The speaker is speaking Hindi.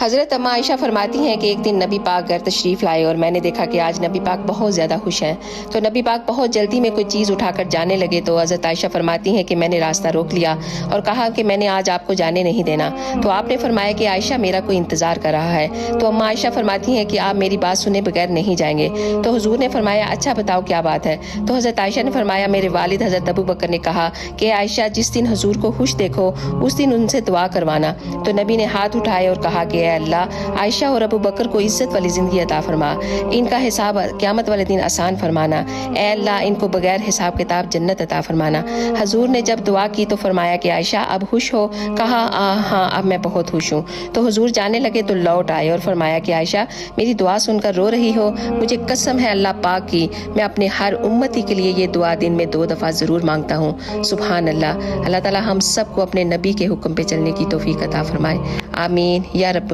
हज़रत अम्मा आयशा फरमाती हैं कि एक दिन नबी पाक घर तशरीफ़ लाए और मैंने देखा कि आज नबी पाक बहुत ज़्यादा खुश हैं। तो नबी पाक बहुत जल्दी में कोई चीज़ उठाकर जाने लगे तो हज़रत आयशा फरमाती हैं कि मैंने रास्ता रोक लिया और कहा कि मैंने आज आपको जाने नहीं देना। तो आपने फरमाया कि आयशा मेरा कोई इंतज़ार कर रहा है। तो अम्मा आयशा फरमाती हैं कि आप मेरी बात सुने बगैर नहीं जाएंगे। तो हुजूर ने फरमाया अच्छा बताओ क्या बात है। तो हज़रत आयशा ने फरमाया मेरे वालिद हज़रत अबू बकर ने कहा कि आयशा जिस दिन हुजूर को खुश देखो उस दिन उनसे दुआ करवाना। तो नबी ने हाथ उठाए और कहा कि अल्लाह आयशा और अबू बकर को इज्जत वाली जिंदगी अता फरमा, इनका हिसाब क़यामत वाले दिन आसान फरमाना। ऐ अल्लाह इनको बगैर हिसाब किताब जन्नत अता फरमाना। हजूर ने जब दुआ की तो फरमाया कि आयशा अब खुश हो। कहा हाँ अब मैं बहुत खुश हूँ। तो हुजूर जाने लगे तो लौट आए और फरमाया कि आयशा मेरी दुआ सुनकर रो रही हो, मुझे कसम है अल्लाह पाक की मैं अपने हर उम्मती के लिए ये दुआ दिन में 2 दफ़ा ज़रूर मांगता हूँ। सुभान अल्लाह। अल्लाह ताला हम सबको अपने नबी के हुक्म पे चलने की तौफीक अता फरमाए। आमीन या रब।